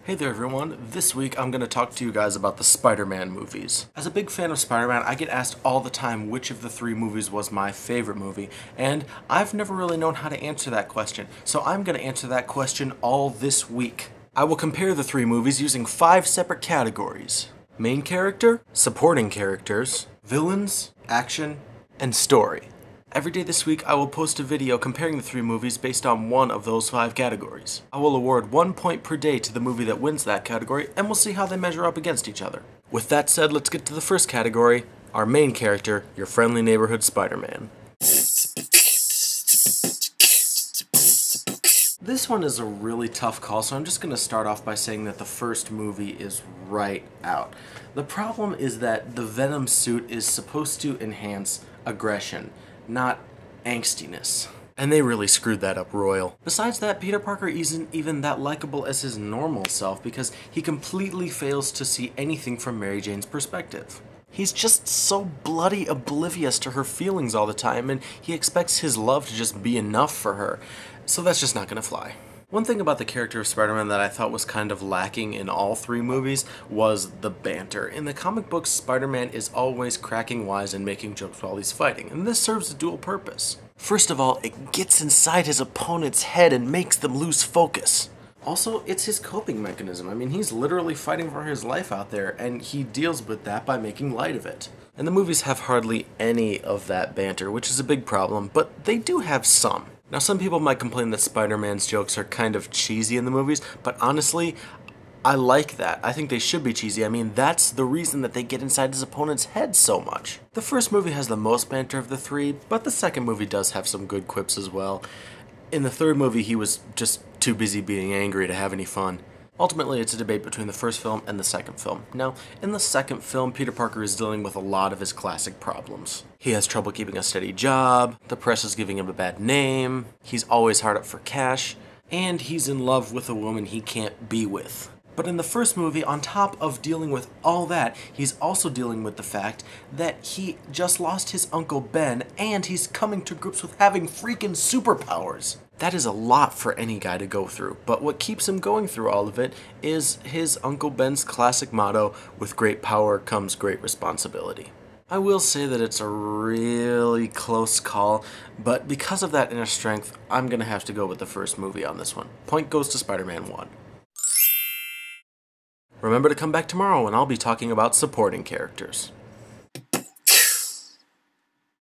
Hey there everyone, this week I'm going to talk to you guys about the Spider-Man movies. As a big fan of Spider-Man, I get asked all the time which of the three movies was my favorite movie, and I've never really known how to answer that question, so I'm going to answer that question all this week. I will compare the three movies using 5 separate categories: main character, supporting characters, villains, action, and story. Every day this week, I will post a video comparing the three movies based on one of those 5 categories. I will award 1 point per day to the movie that wins that category, and we'll see how they measure up against each other. With that said, let's get to the first category, our main character, your friendly neighborhood Spider-Man. This one is a really tough call, so I'm just going to start off by saying that the first movie is right out. The problem is that the Venom suit is supposed to enhance aggression, not angstiness. And they really screwed that up royal. Besides that, Peter Parker isn't even that likable as his normal self because he completely fails to see anything from Mary Jane's perspective. He's just so bloody oblivious to her feelings all the time, and he expects his love to just be enough for her. So that's just not gonna fly. One thing about the character of Spider-Man that I thought was kind of lacking in all 3 movies was the banter. In the comic books, Spider-Man is always cracking wise and making jokes while he's fighting, and this serves a dual purpose. First of all, it gets inside his opponent's head and makes them lose focus. Also, it's his coping mechanism. I mean, he's literally fighting for his life out there, and he deals with that by making light of it. And the movies have hardly any of that banter, which is a big problem, but they do have some. Now, some people might complain that Spider-Man's jokes are kind of cheesy in the movies, but honestly, I like that. I think they should be cheesy. I mean, that's the reason that they get inside his opponent's head so much. The first movie has the most banter of the 3, but the second movie does have some good quips as well. In the third movie, he was just too busy being angry to have any fun. Ultimately, it's a debate between the first film and the second film. Now, in the second film, Peter Parker is dealing with a lot of his classic problems. He has trouble keeping a steady job, the press is giving him a bad name, he's always hard up for cash, and he's in love with a woman he can't be with. But in the first movie, on top of dealing with all that, he's also dealing with the fact that he just lost his Uncle Ben, and he's coming to grips with having freaking superpowers. That is a lot for any guy to go through, but what keeps him going through all of it is his Uncle Ben's classic motto, with great power comes great responsibility. I will say that it's a really close call, but because of that inner strength, I'm gonna have to go with the first movie on this one. Point goes to Spider-Man 1. Remember to come back tomorrow when I'll be talking about supporting characters.